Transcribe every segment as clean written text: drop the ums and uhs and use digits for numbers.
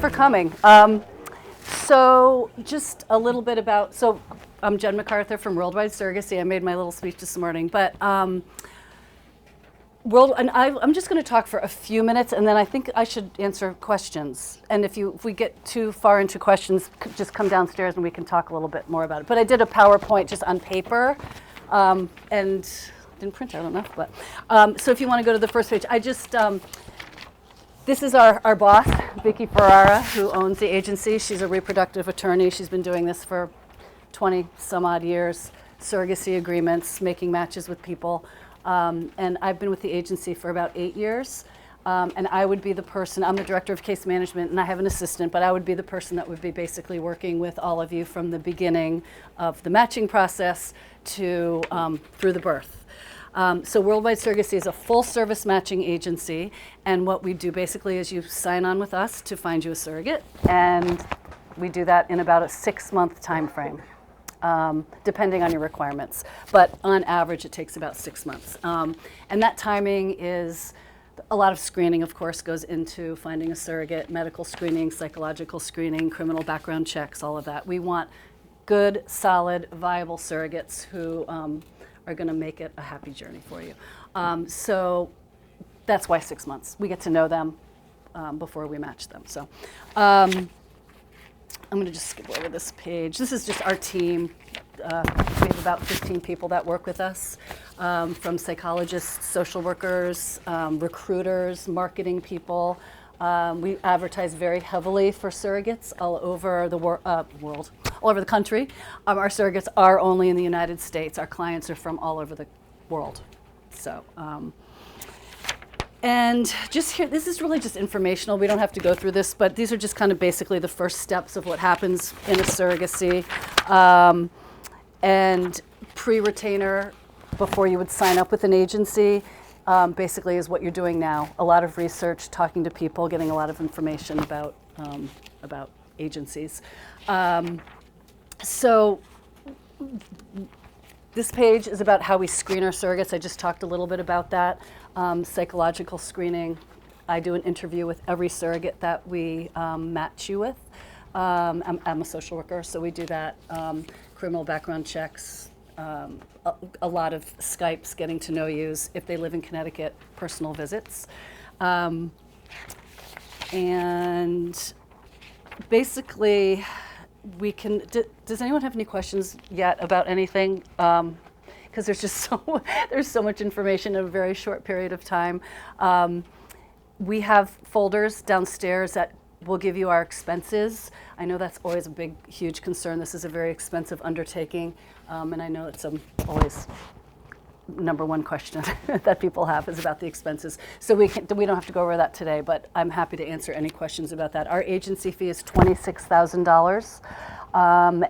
for coming. So just a little bit about, so I'm Jen MacArthur from Worldwide Surrogacy. I made my little speech this morning, but I'm just going to talk for a few minutes, and then I think I should answer questions. And if we get too far into questions, just come downstairs and we can talk a little bit more about it. But I did a PowerPoint just on paper, and didn't print out enough. But so if you want to go to the first page, this is our boss, Vicki Ferrara, who owns the agency. She's a reproductive attorney. She's been doing this for 20 some odd years, surrogacy agreements, making matches with people. And I've been with the agency for about 8 years. And I would be the person, I'm the director of case management, and I have an assistant, but I would be the person that would be basically working with all of you from the beginning of the matching process to through the birth. So Worldwide Surrogacy is a full-service matching agency, and what we do basically is you sign on with us to find you a surrogate, and we do that in about a 6-month time frame, depending on your requirements. But on average, it takes about 6 months. And that timing is a lot of screening, of course, goes into finding a surrogate, medical screening, psychological screening, criminal background checks, all of that. We want good, solid, viable surrogates who are going to make it a happy journey for you. So that's why 6 months. We get to know them before we match them. So I'm going to just skip over this page. This is just our team. We have about 15 people that work with us, from psychologists, social workers, recruiters, marketing people. We advertise very heavily for surrogates all over the world, all over the country. Our surrogates are only in the United States. Our clients are from all over the world. So, and just here, this is really just informational. We don't have to go through this, but these are just kind of basically the first steps of what happens in a surrogacy. And pre-retainer, before you would sign up with an agency, basically is what you're doing now. A lot of research, talking to people, getting a lot of information about agencies. So this page is about how we screen our surrogates. I just talked a little bit about that. Psychological screening. I do an interview with every surrogate that we match you with. I'm a social worker, so we do that. Criminal background checks, a lot of Skypes, getting to know yous. If they live in Connecticut, personal visits. And basically, we can, does anyone have any questions yet about anything? Because there's just there's so much information in a very short period of time. We have folders downstairs that will give you our expenses. I know that's always a big, huge concern. This is a very expensive undertaking, and I know it's always number one question that people have is about the expenses. So we don't have to go over that today, but I'm happy to answer any questions about that. Our agency fee is $26,000,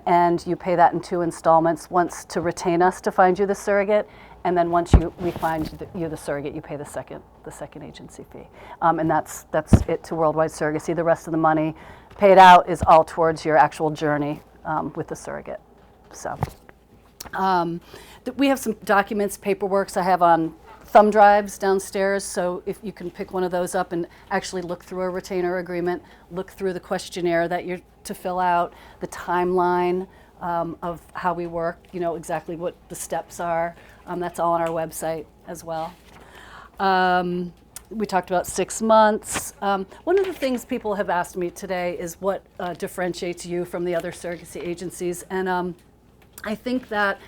and you pay that in 2 installments. Once to retain us to find you the surrogate, and then once we find you the surrogate, you pay the second agency fee. And that's it to Worldwide Surrogacy. The rest of the money paid out is all towards your actual journey with the surrogate. So we have some documents, paperworks I have on thumb drives downstairs, so if you can pick one of those up and actually look through a retainer agreement, look through the questionnaire that you're to fill out, the timeline of how we work, exactly what the steps are. That's all on our website as well. We talked about 6 months. One of the things people have asked me today is what differentiates you from the other surrogacy agencies, and I think that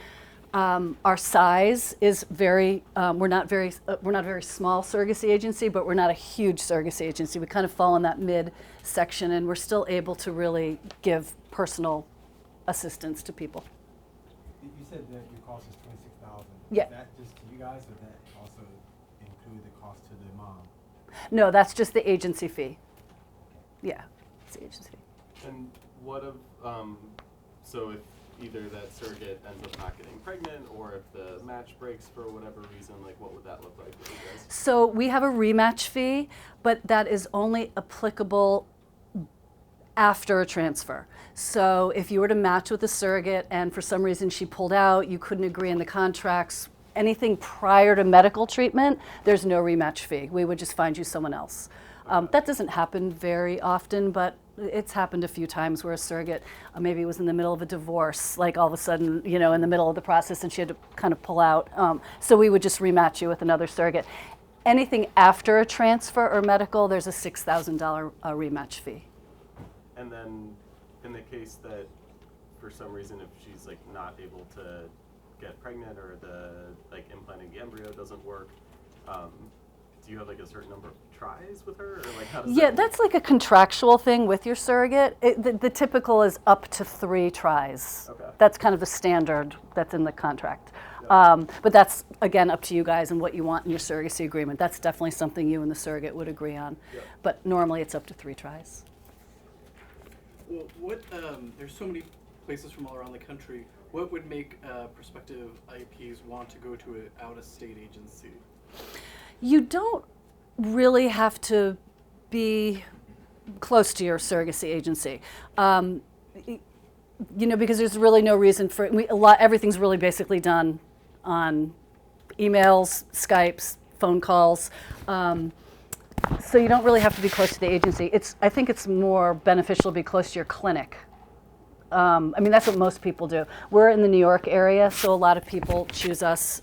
our size is very. We're not a very small surrogacy agency, but we're not a huge surrogacy agency. We kind of fall in that mid section, and we're still able to really give personal assistance to people. You said that your cost is $26,000. Yeah. Is that just to you guys, or that also include the cost to the mom? No, that's just the agency fee. Yeah, it's the agency fee. And what of, so if either that surrogate ends up not getting pregnant, or if the match breaks for whatever reason, like what would that look like for you guys? So we have a rematch fee, but that is only applicable after a transfer. So if you were to match with a surrogate and for some reason she pulled out, you couldn't agree on the contracts, anything prior to medical treatment, there's no rematch fee. We would just find you someone else. That doesn't happen very often, but It's happened a few times where a surrogate maybe was in the middle of a divorce, like all of a sudden, you know, in the middle of the process, and she had to kind of pull out. So we would just rematch you with another surrogate. Anything after a transfer or medical, there's a $6,000 rematch fee. And then in the case that for some reason if she's like not able to get pregnant or the like implanting the embryo doesn't work, do you have like a certain number of tries with her, or like how does that That's like a contractual thing with your surrogate. The typical is up to 3 tries. Okay. That's kind of the standard that's in the contract. But that's, again, up to you guys and what you want in your surrogacy agreement. That's definitely something you and the surrogate would agree on. Yep. But normally it's up to 3 tries. Well, there's so many places from all around the country. What would make prospective IPs want to go to an out-of-state agency? You don't really have to be close to your surrogacy agency. You know, because there's really no reason for everything's really basically done on emails, Skypes, phone calls. So you don't really have to be close to the agency. I think it's more beneficial to be close to your clinic. I mean, that's what most people do. We're in the New York area, so a lot of people choose us,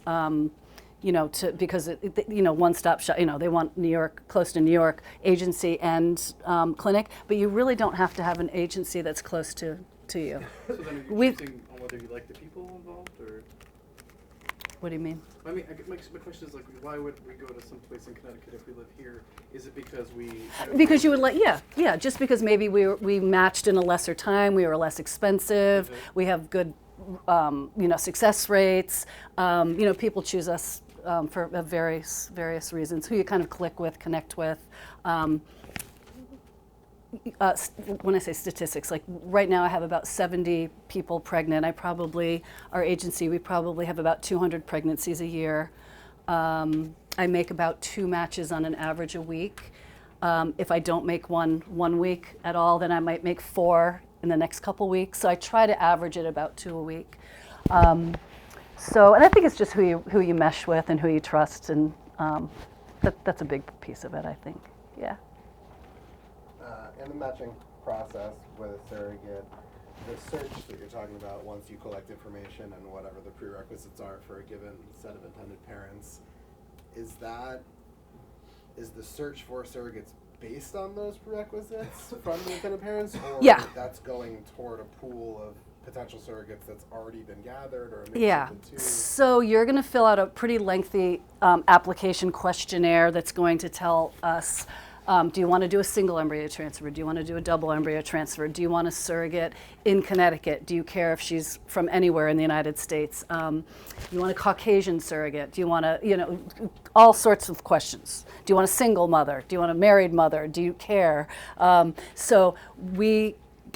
you know, because you know, one-stop shop. You know, they want New York, close to New York agency and clinic, but you really don't have to have an agency that's close to you. So then are you choosing on whether you like the people involved, or? What do you mean? I mean, my question is like, why would we go to some place in Connecticut if we live here? Is it because we? Because you would like, yeah. Just because maybe we matched in a lesser time, we were less expensive, we have good, you know, success rates. You know, people choose us for various reasons. Who you kind of click with, connect with. When I say statistics, like right now I have about 70 people pregnant. Our agency, we probably have about 200 pregnancies a year. I make about 2 matches on an average a week. If I don't make one week at all, then I might make 4 in the next couple weeks. So I try to average it about 2 a week. And I think it's just who you mesh with and who you trust, and that's a big piece of it, I think. Yeah. In the matching process with a surrogate, the search that you're talking about, once you collect information and whatever the prerequisites are for a given set of intended parents, is the search for surrogates based on those prerequisites from the intended parents, or Yeah. that's going toward a pool of potential surrogates that's already been gathered, or a mix Yeah. of the two? So you're going to fill out a pretty lengthy application questionnaire that's going to tell us, do you want to do a single embryo transfer? Do you want to do a double embryo transfer? Do you want a surrogate in Connecticut? Do you care if she's from anywhere in the United States? Do you want a Caucasian surrogate? Do you want you know, all sorts of questions. Do you want a single mother? Do you want a married mother? Do you care? So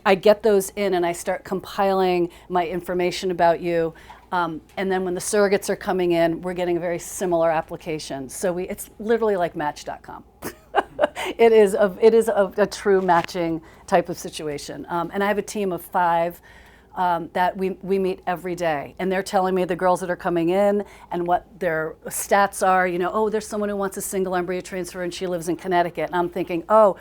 I get those in and I start compiling my information about you. And then when the surrogates are coming in, we're getting a very similar application. So it's literally like Match.com. It is a true matching type of situation. And I have a team of 5 that we meet every day. And they're telling me the girls that are coming in and what their stats are. You know, oh, there's someone who wants a single embryo transfer and she lives in Connecticut. And I'm thinking, oh,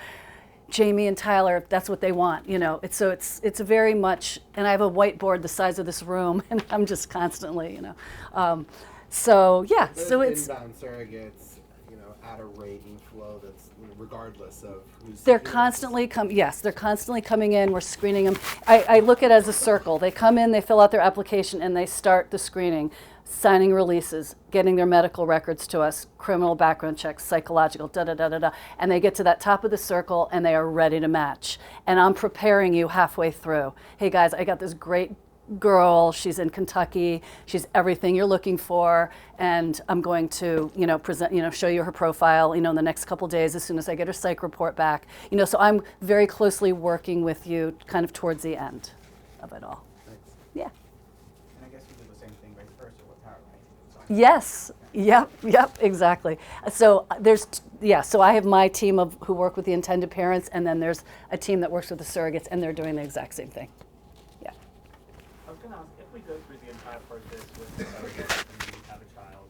Jamie and Tyler, that's what they want, you know. It's a very much, and I have a whiteboard the size of this room, and I'm just constantly, you know. So yeah, Those so it's inbound surrogates, you know, at a rate and flow that's, you know, regardless of who's. they're constantly they're constantly coming in. We're screening them. I look at it as a circle. They come in, they fill out their application, and they start the screening. Signing releases, getting their medical records to us, criminal background checks, psychological, and they get to that top of the circle and they are ready to match. And I'm preparing you halfway through. Hey guys, I got this great girl. She's in Kentucky. She's everything you're looking for, and I'm going to, you know, present, you know, show you her profile, you know, in the next couple days as soon as I get her psych report back. You know, so I'm very closely working with you, kind of towards the end of it all. Thanks. Yeah. And I guess you do the same thing vice versa with her, right? Yes. Yep. Exactly. So so I have my team of who work with the intended parents, and then there's a team that works with the surrogates, and they're doing the exact same thing. Yeah. I was going to ask, if we go through the entire process with the surrogate and we have a child,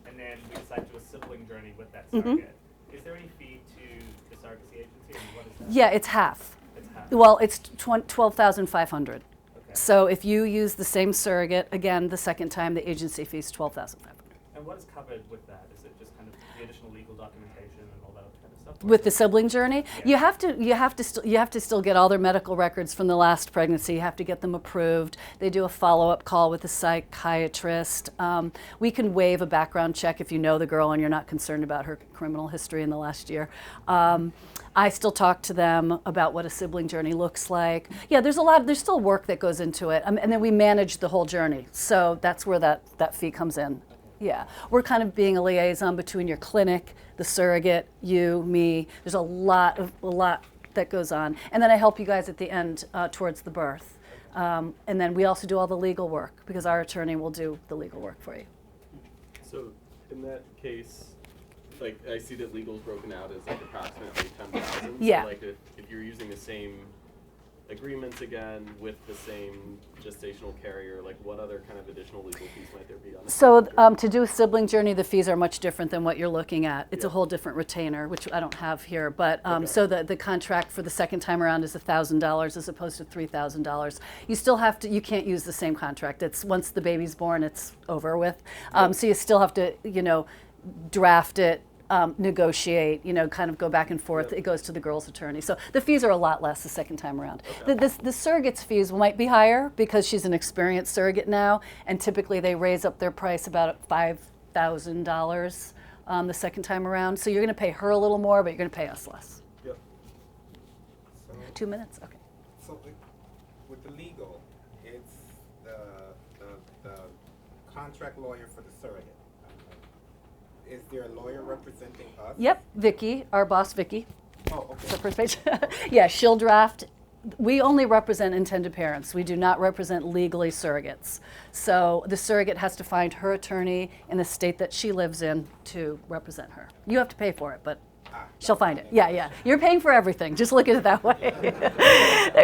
and then we decide to do a sibling journey with that surrogate, Is there any fee to the surrogacy agency, and what is that? Yeah, it's half. It's half. Well, it's 12,500. Okay. So if you use the same surrogate, again, the second time, the agency fee is 12,500. And what is covered with that? Is it just kind of the additional legal documentation and all that kind of stuff? Or With is the it- sibling journey, Yeah. you have to still get all their medical records from the last pregnancy. You have to get them approved. They do a follow-up call with a psychiatrist. We can waive a background check if you know the girl and you're not concerned about her criminal history in the last year. I still talk to them about what a sibling journey looks like. Yeah, there's still work that goes into it. And then we manage the whole journey. So that's where that fee comes in. Yeah, we're kind of being a liaison between your clinic, the surrogate, you, me. There's a lot that goes on. And then I help you guys at the end towards the birth. And then we also do all the legal work because our attorney will do the legal work for you. So in that case, like I see that legal's broken out as like approximately 10,000. Yeah. So like if you're using the same agreements again with the same gestational carrier, like what other kind of additional legal fees might there be on that? So to do a sibling journey, the fees are much different than what you're looking at. It's a Yeah. whole different retainer, which I don't have here. But Okay. so the contract for the second time around is $1,000 as opposed to $3,000. You still have to. You can't use the same contract. It's once the baby's born, it's over with. So you still have to, draft it. Negotiate, kind of go back and forth. Yep. It goes to the girl's attorney. So the fees are a lot less the second time around. Okay. The surrogate's fees might be higher because she's an experienced surrogate now, and typically they raise up their price about $5,000 the second time around. So you're going to pay her a little more, but you're going to pay us less. Yep. So, 2 minutes? Okay. So with the legal, it's the contract lawyer for the surrogate. Is there a lawyer representing us? Yep, Vicky, our boss Vicky. Oh, okay. The first page. Yeah, she'll draft. We only represent intended parents. We do not represent legally surrogates. So the surrogate has to find her attorney in the state that she lives in to represent her. You have to pay for it, but she'll find it. Yeah. You're paying for everything. Just look at it that way.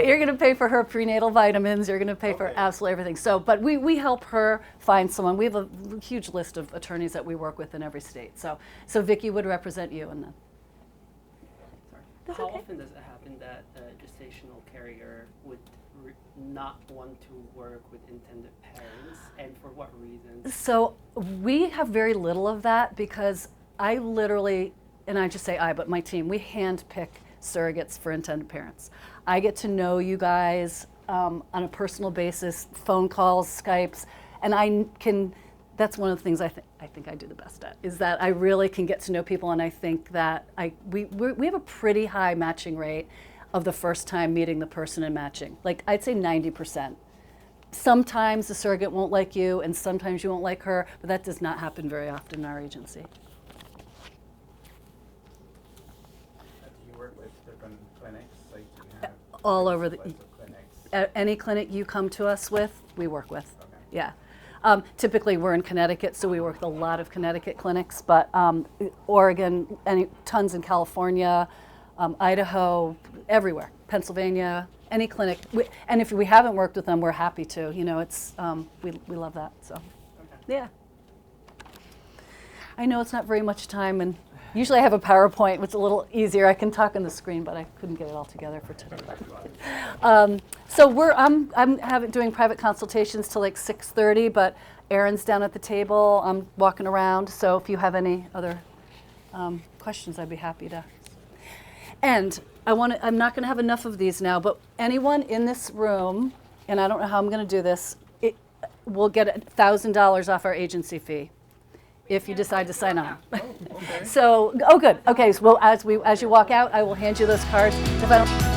You're going to pay for her prenatal vitamins. You're going to pay for Okay. absolutely everything. So, but we help her find someone. We have a huge list of attorneys that we work with in every state. So Vicky would represent you, and then. That's How okay. often does it happen that a gestational carrier would not want to work with intended parents, and for what reasons? So we have very little of that because I literally, and I just say I, but my team, we handpick surrogates for intended parents. I get to know you guys on a personal basis, phone calls, Skypes, and that's one of the things I think I do the best at, is that I really can get to know people, and I think that we have a pretty high matching rate of the first time meeting the person and matching. Like I'd say 90%. Sometimes the surrogate won't like you, and sometimes you won't like her, but that does not happen very often in our agency. Do you work with different clinics? Like do you have All over the. types of clinics? Any clinic you come to us with, we work with. Okay. Yeah. Typically, we're in Connecticut, so we work with a lot of Connecticut clinics, but Oregon, tons in California, Idaho, everywhere, Pennsylvania, any clinic. And if we haven't worked with them, we're happy to. We love that. So, yeah. I know it's not very much time, and usually I have a PowerPoint, which is a little easier. I can talk on the screen, but I couldn't get it all together for today. So I'm doing private consultations till like 6:30, but Erin's down at the table. I'm walking around. So if you have any other questions, I'd be happy to. And I'm not going to have enough of these now, but anyone in this room, and I don't know how I'm going to do this, will get $1,000 off our agency fee if you decide to sign on. Okay. So, good. Okay, so as you walk out, I will hand you those cards. If I don't.